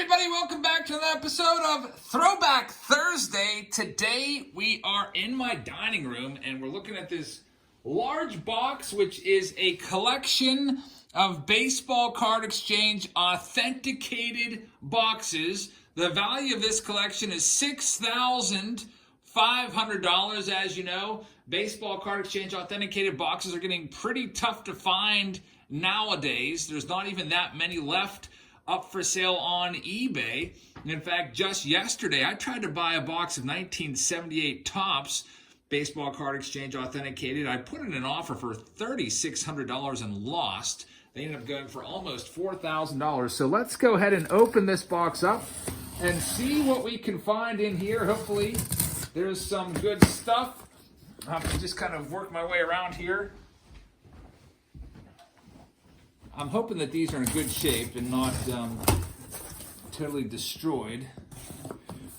everybody, welcome back to another episode of Throwback Thursday. Today we are in my dining room and we're looking at this large box, which is a collection of baseball card exchange authenticated boxes. The value of this collection is $6,500. As you know, baseball card exchange authenticated boxes are getting pretty tough to find nowadays. There's not even that many left up for sale on eBay. In fact, just yesterday, I tried to buy a box of 1978 Topps baseball card exchange authenticated. I put in an offer for $3,600 and lost. They ended up going for almost $4,000. So let's go ahead and open this box up and see what we can find in here. Hopefully, there's some good stuff. I have to just kind of work my way around here. I'm hoping that these are in good shape and not totally destroyed.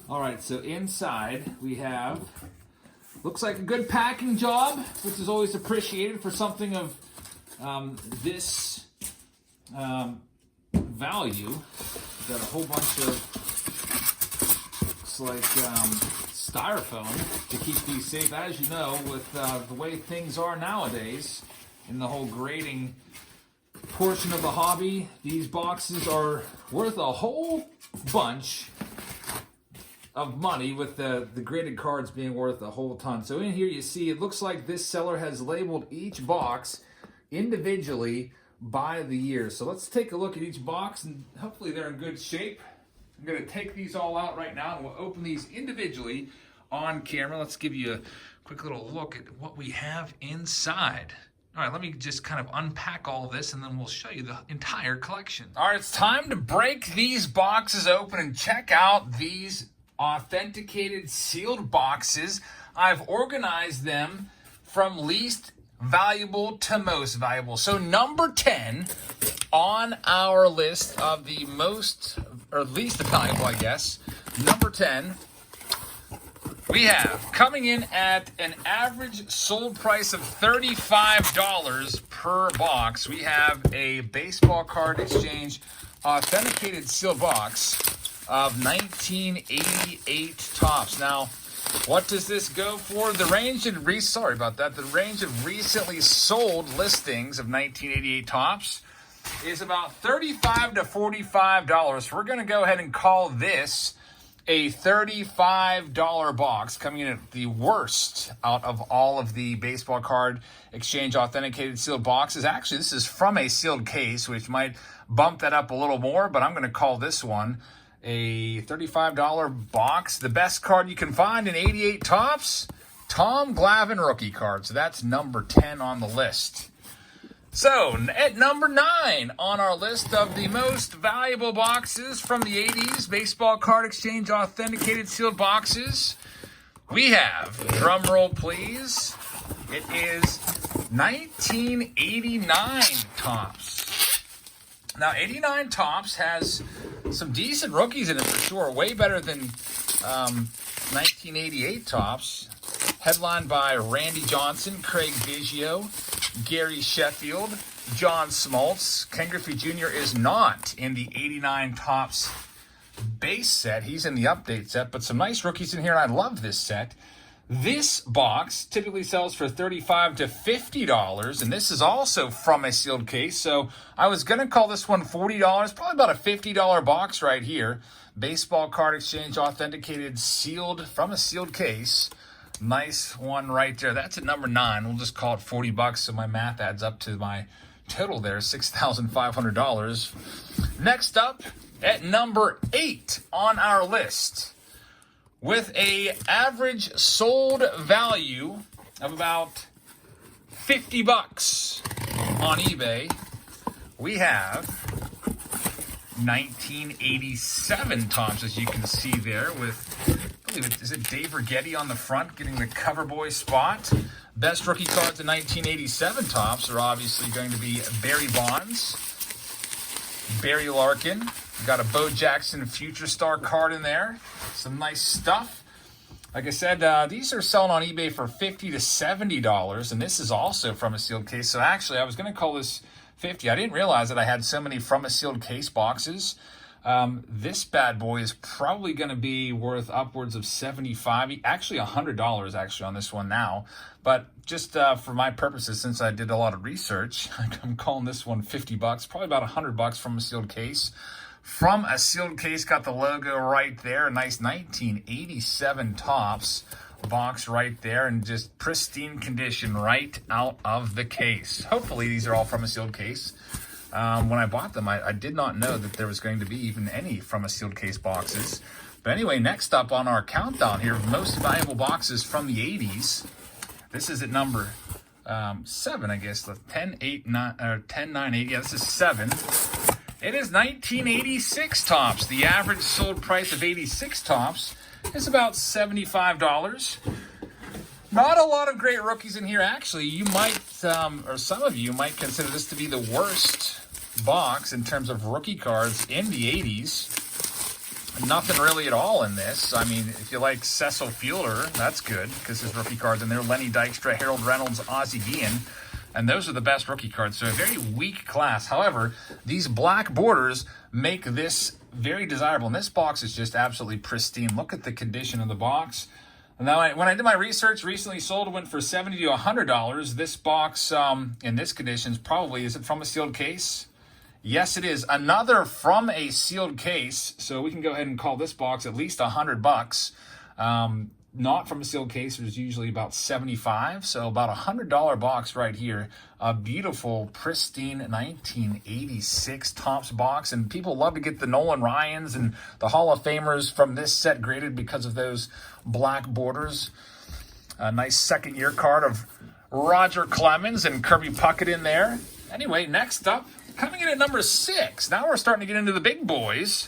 All right, so inside we have, looks like a good packing job, which is always appreciated for something of this value. Got a whole bunch of, looks like styrofoam to keep these safe. As you know, with the way things are nowadays in the whole grading portion of the hobby, these boxes are worth a whole bunch of money, with the graded cards being worth a whole ton. So in here you see it looks like this seller has labeled each box individually by the year. So let's take a look at each box and hopefully they're in good shape. I'm going to take these all out right now and we'll open these individually on camera. Let's give you a quick little look at what we have inside. All right, let me just kind of unpack all of this and then we'll show you the entire collection. All right, it's time to break these boxes open and check out these authenticated sealed boxes. I've organized them from least valuable to most valuable. So number 10 on our list of the most, or least valuable, I guess, number 10, we have, coming in at an average sold price of $35 per box, we have a baseball card exchange authenticated sealed box of 1988 Topps. Now, what does this go for? The range of the range of recently sold listings of 1988 Topps is about $35 to $45. We're going to go ahead and call this a $35 box, coming in at the worst out of all of the baseball card exchange authenticated sealed boxes. Actually, this is from a sealed case, which might bump that up a little more, but I'm going to call this one a $35 box. The best card you can find in 88 Topps, Tom Glavine rookie card. So that's number 10 on the list. So, at number 9 on our list of the most valuable boxes from the 80s, baseball card exchange authenticated sealed boxes, we have, drum roll please, it is 1989 Topps. Now, 89 Topps has some decent rookies in it for sure, way better than 1988 Topps. Headlined by Randy Johnson, Craig Biggio, Gary Sheffield, John Smoltz. Ken Griffey Jr. is not in the 89 Topps base set. He's in the update set, but some nice rookies in here. I love this set. This box typically sells for $35 to $50, and this is also from a sealed case. So I was going to call this one $40, probably about a $50 box right here. Baseball card exchange authenticated, sealed from a sealed case. Nice one right there. That's at number 9. We'll just call it $40 so my math adds up to my total there, $6,500. Next up, at number 8 on our list, with a average sold value of about $50 on eBay, we have 1987 Topps, as you can see there, with, I believe is it Dave Righetti on the front, getting the cover boy spot. Best rookie cards in 1987 Topps are obviously going to be Barry Bonds, Barry Larkin. We've got a Bo Jackson Future Star card in there. Some nice stuff. Like I said, these are selling on eBay for $50 to $70, and this is also from a sealed case. So actually, I was going to call this $50. I didn't realize that I had so many from a sealed case boxes. This bad boy is probably going to be worth upwards of $75, actually $100 actually on this one now. But just for my purposes, since I did a lot of research, I'm calling this one $50, probably about $100 from a sealed case. From a sealed case, got the logo right there, a nice 1987 Topps box right there, and just pristine condition right out of the case. Hopefully these are all from a sealed case. When I bought them, I did not know that there was going to be even any from a sealed case boxes. But anyway, next up on our countdown here of most valuable boxes from the 80s. This is at number 7, I guess. 10, 8, 9, or 10, 9, 8. Yeah, this is 7. It is 1986 Topps. The average sold price of 86 Topps is about $75. Not a lot of great rookies in here. Actually, you might, or some of you might consider this to be the worst box in terms of rookie cards in the 80s. Nothing really at all in this. I mean, if you like Cecil Fielder, that's good because his rookie cards in there. Lenny Dykstra, Harold Reynolds, Ozzie Guillen. And those are the best rookie cards. So a very weak class. However, these black borders make this very desirable. And this box is just absolutely pristine. Look at the condition of the box. Now, when I did my research, recently sold, went for $70 to $100. This box, in this condition, is probably, is it from a sealed case? Yes, it is. Another from a sealed case. So we can go ahead and call this box at least $100. Not from a sealed case, there's usually about $75. So about $100 box right here. A beautiful, pristine 1986 Topps box. And people love to get the Nolan Ryans and the Hall of Famers from this set graded because of those black borders. A nice second-year card of Roger Clemens and Kirby Puckett in there. Anyway, next up, coming in at number 6. Now we're starting to get into the big boys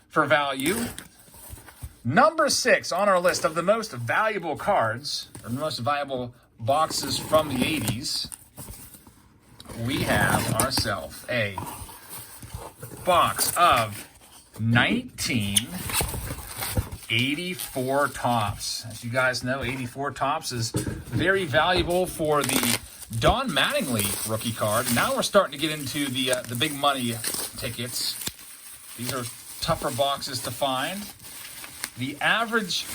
for value. Number 6 on our list of the most valuable cards, or the most valuable boxes from the 80s, we have ourselves a box of 1984 Topps. As you guys know, 84 Topps is very valuable for the Don Mattingly rookie card. Now we're starting to get into the big money tickets. These are tougher boxes to find. The average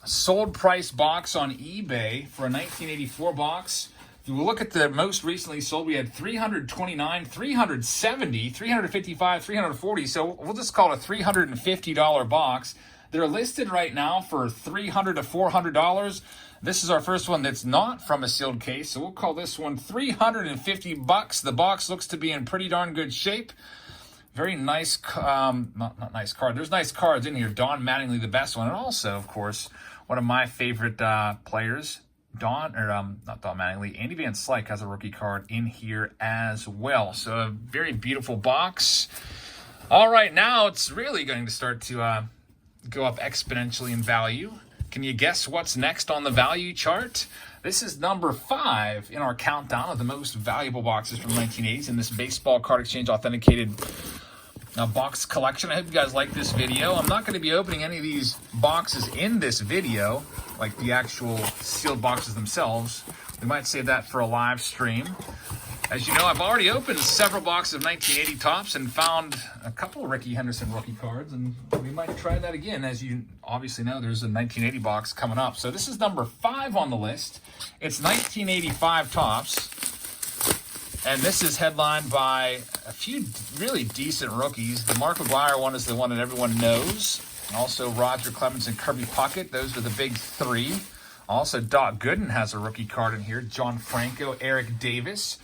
sold price box on eBay for a 1984 box, if you look at the most recently sold, we had 329, 370, 355, 340. So we'll just call it a $350 box. They're listed right now for $300 to $400. This is our first one that's not from a sealed case, so we'll call this one $350. The box looks to be in pretty darn good shape. Very nice, not nice card. There's nice cards in here. Don Mattingly, the best one. And also, of course, one of my favorite players, not Don Mattingly, Andy Van Slyke has a rookie card in here as well. So a very beautiful box. All right, now it's really going to start to go up exponentially in value. Can you guess what's next on the value chart? This is number 5 in our countdown of the most valuable boxes from the 1980s in this baseball card exchange authenticated box collection. I hope you guys like this video. I'm not going to be opening any of these boxes in this video, like the actual sealed boxes themselves. We might save that for a live stream. As you know, I've already opened several boxes of 1980 Topps and found a couple of Rickey Henderson rookie cards, and we might try that again. As you obviously know, there's a 1980 box coming up. So this is number 5 on the list. It's 1985 Topps, and this is headlined by a few really decent rookies. The Mark McGwire one is the one that everyone knows. Also, Roger Clemens and Kirby Puckett. Those are the big 3. Also, Doc Gooden has a rookie card in here. John Franco, Eric Davis.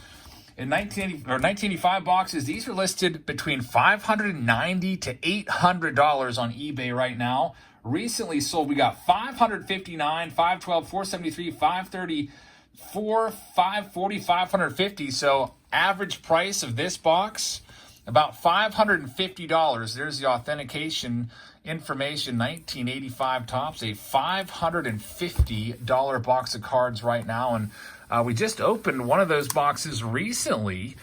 In 1985 boxes, these are listed between $590 to $800 on eBay right now. Recently sold, we got $559, $512, $473, $534, $540, $550. So average price of this box, about $550. There's the authentication information. 1985 Topps, a $550 box of cards right now. And we just opened one of those boxes recently,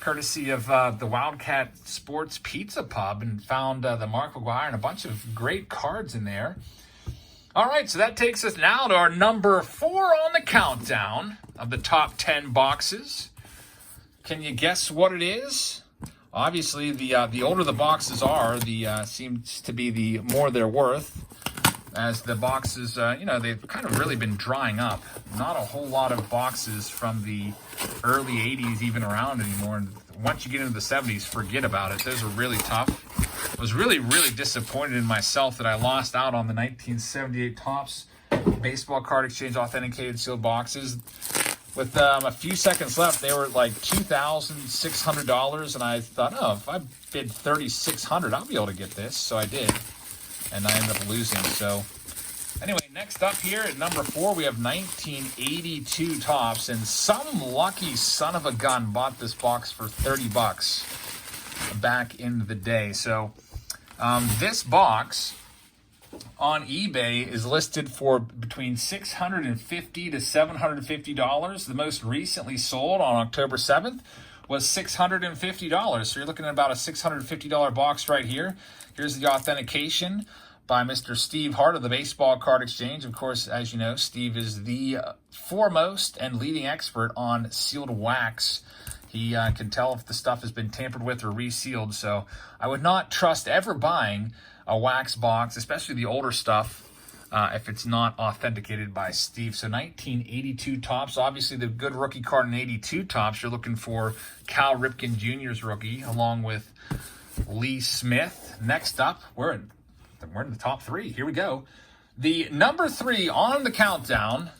courtesy of the Wildcat Sports Pizza Pub, and found the Mark McGwire and a bunch of great cards in there. All right, so that takes us now to our number 4 on the countdown of the top 10 boxes. Can you guess what it is? Obviously, the older the boxes are, the seems to be the more they're worth. As the boxes, you know, they've kind of really been drying up. Not a whole lot of boxes from the early 80s even around anymore. And once you get into the 70s, forget about it. Those are really tough. I was really, really disappointed in myself that I lost out on the 1978 Topps Baseball Card Exchange authenticated sealed boxes. With a few seconds left, they were like $2,600, and I thought, oh, if I bid $3,600, I'll be able to get this. So I did, and I ended up losing. So anyway, next up here at number 4, we have 1982 Topps, and some lucky son of a gun bought this box for $30 back in the day. So this box on eBay is listed for between $650 to $750. The most recently sold on October 7th was $650. So you're looking at about a $650 box right here. Here's the authentication by Mr. Steve Hart of the Baseball Card Exchange. Of course, as you know, Steve is the foremost and leading expert on sealed wax. He can tell if the stuff has been tampered with or resealed. So I would not trust ever buying a wax box, especially the older stuff, if it's not authenticated by Steve. So 1982 Topps, obviously the good rookie card in 82 Topps, you're looking for Cal Ripken Jr.'s rookie, along with Lee Smith. Next up, we're in the top 3. Here we go. The number 3 on the countdown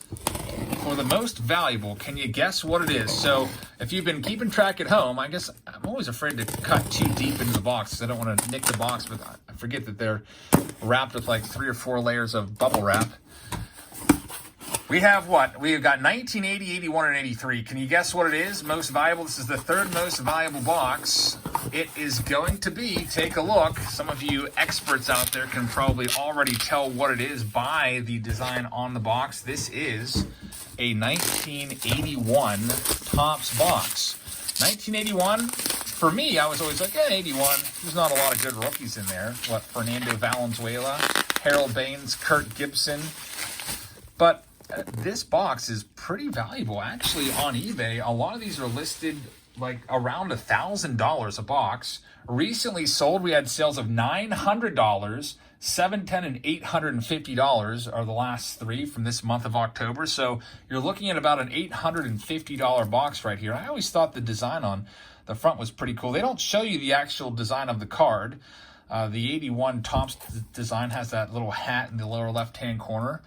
for the most valuable. Can you guess what it is? So if you've been keeping track at home, I guess I'm always afraid to cut too deep into the box because I don't want to nick the box, but I forget that they're wrapped with like 3 or 4 layers of bubble wrap. We have what? We've got 1980, 81, and 83. Can you guess what it is? Most valuable. This is the 3rd most valuable box. It is going to be, take a look. Some of you experts out there can probably already tell what it is by the design on the box. This is a 1981 Topps box. 1981, for me, I was always like, 81. There's not a lot of good rookies in there. What, Fernando Valenzuela, Harold Baines, Kurt Gibson. But this box is pretty valuable. Actually, on eBay, a lot of these are listed like around $1,000 a box. Recently sold, we had sales of $900, $710, and $850 are the last 3 from this month of October. So you're looking at about an $850 box right here. I always thought the design on the front was pretty cool. They don't show you the actual design of the card. The 81 Topps design has that little hat in the lower left-hand corner.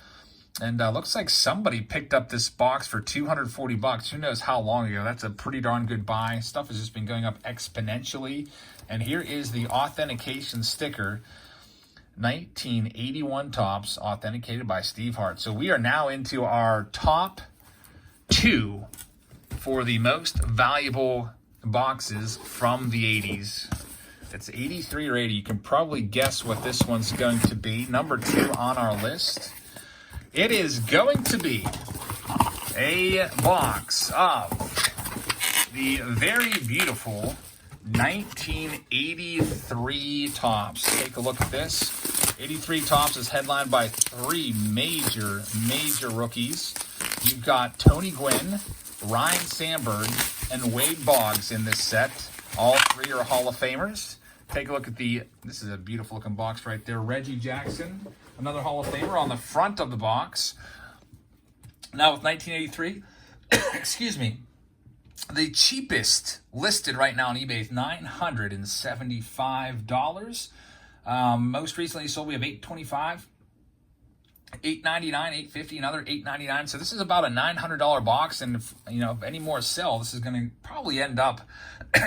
And looks like somebody picked up this box for $240. Who knows how long ago? That's a pretty darn good buy. Stuff has just been going up exponentially. And here is the authentication sticker. 1981 Topps, authenticated by Steve Hart. So we are now into our top 2 for the most valuable boxes from the 80s. It's 83 or 80. You can probably guess what this one's going to be. Number 2 on our list. It is going to be a box of the very beautiful 1983 Topps. Take a look at this. 83 Topps is headlined by 3 major rookies. You've got Tony Gwynn, Ryan Sandberg, and Wade Boggs in this set. All 3 are Hall of Famers. Take a look at this is a beautiful looking box right there. Reggie Jackson, another Hall of Famer on the front of the box. Now with 1983, excuse me, the cheapest listed right now on eBay is $975. Most recently sold, we have $825, $899, $850, another $899. So this is about a $900 box, and if any more sell, this is going to probably end up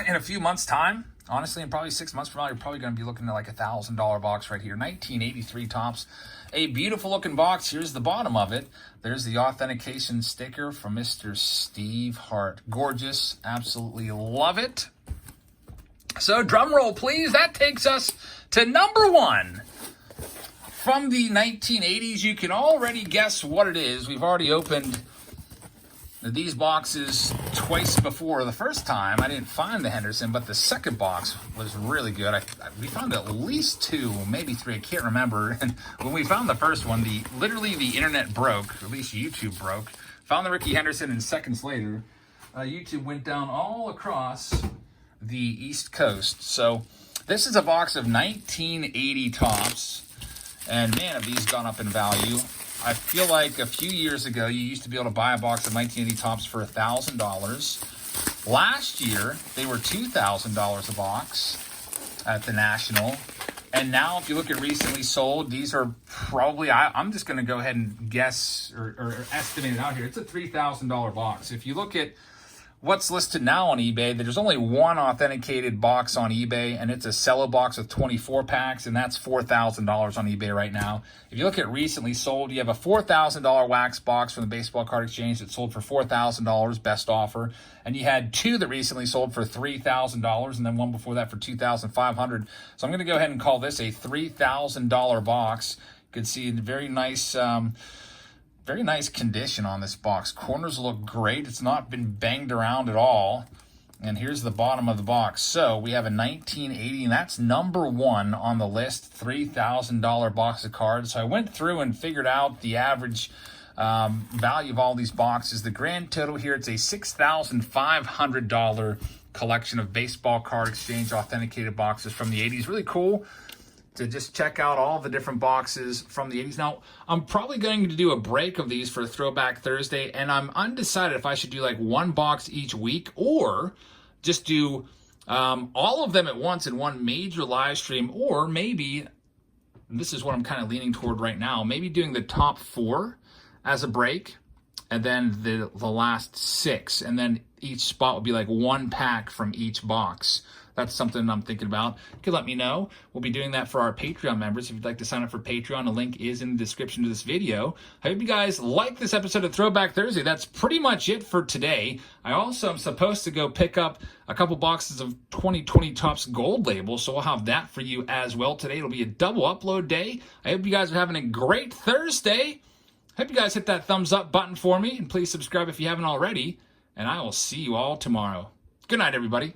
in a few months' time. Honestly, in probably 6 months from now, you're probably going to be looking at like a $1,000 box right here. 1983 Topps. A beautiful looking box. Here's the bottom of it. There's the authentication sticker from Mr. Steve Hart. Gorgeous. Absolutely love it. So drum roll, please. That takes us to number 1. From the 1980s, you can already guess what it is. We've already opened these boxes twice before. The first time, I didn't find the Henderson, but the second box was really good. We found at least 2, maybe 3, I can't remember. And when we found the first one, literally the internet broke, at least YouTube broke. Found the Ricky Henderson, and seconds later, YouTube went down all across the East Coast. So this is a box of 1980 tops, and man, have these gone up in value. I feel like a few years ago, you used to be able to buy a box of 1980 tops for $1,000. Last year, they were $2,000 a box at the National. And now, if you look at recently sold, these are probably, I'm just going to go ahead and guess or estimate it out here. It's a $3,000 box. If you look at what's listed now on eBay, there's only one authenticated box on eBay, and it's a cello box with 24 packs, and that's $4,000 on eBay right now. If you look at recently sold, you have a $4,000 wax box from the Baseball Card Exchange that sold for $4,000, best offer, and you had two that recently sold for $3,000, and then one before that for $2,500. So I'm going to go ahead and call this a $3,000 box. You can see very nice condition on this box. Corners look great. It's not been banged around at all. And here's the bottom of the box. So we have a 1980, and that's number one on the list, $3,000 box of cards. So I went through and figured out the average value of all these boxes. The grand total here, it's a $6,500 collection of Baseball Card Exchange authenticated boxes from the 80s. Really cool to just check out all the different boxes from the 80s. Now, I'm probably going to do a break of these for Throwback Thursday, and I'm undecided if I should do like one box each week or just do all of them at once in one major live stream, or maybe, and this is what I'm kind of leaning toward right now, maybe doing the top 4 as a break, and then the last 6, and then each spot will be like one pack from each box. That's something I'm thinking about. You can let me know. We'll be doing that for our Patreon members. If you'd like to sign up for Patreon, the link is in the description of this video. I hope you guys like this episode of Throwback Thursday. That's pretty much it for today. I also am supposed to go pick up a couple boxes of 2020 Topps Gold labels, so we'll have that for you as well today. It'll be a double upload day. I hope you guys are having a great Thursday. I hope you guys hit that thumbs up button for me, and please subscribe if you haven't already, and I will see you all tomorrow. Good night, everybody.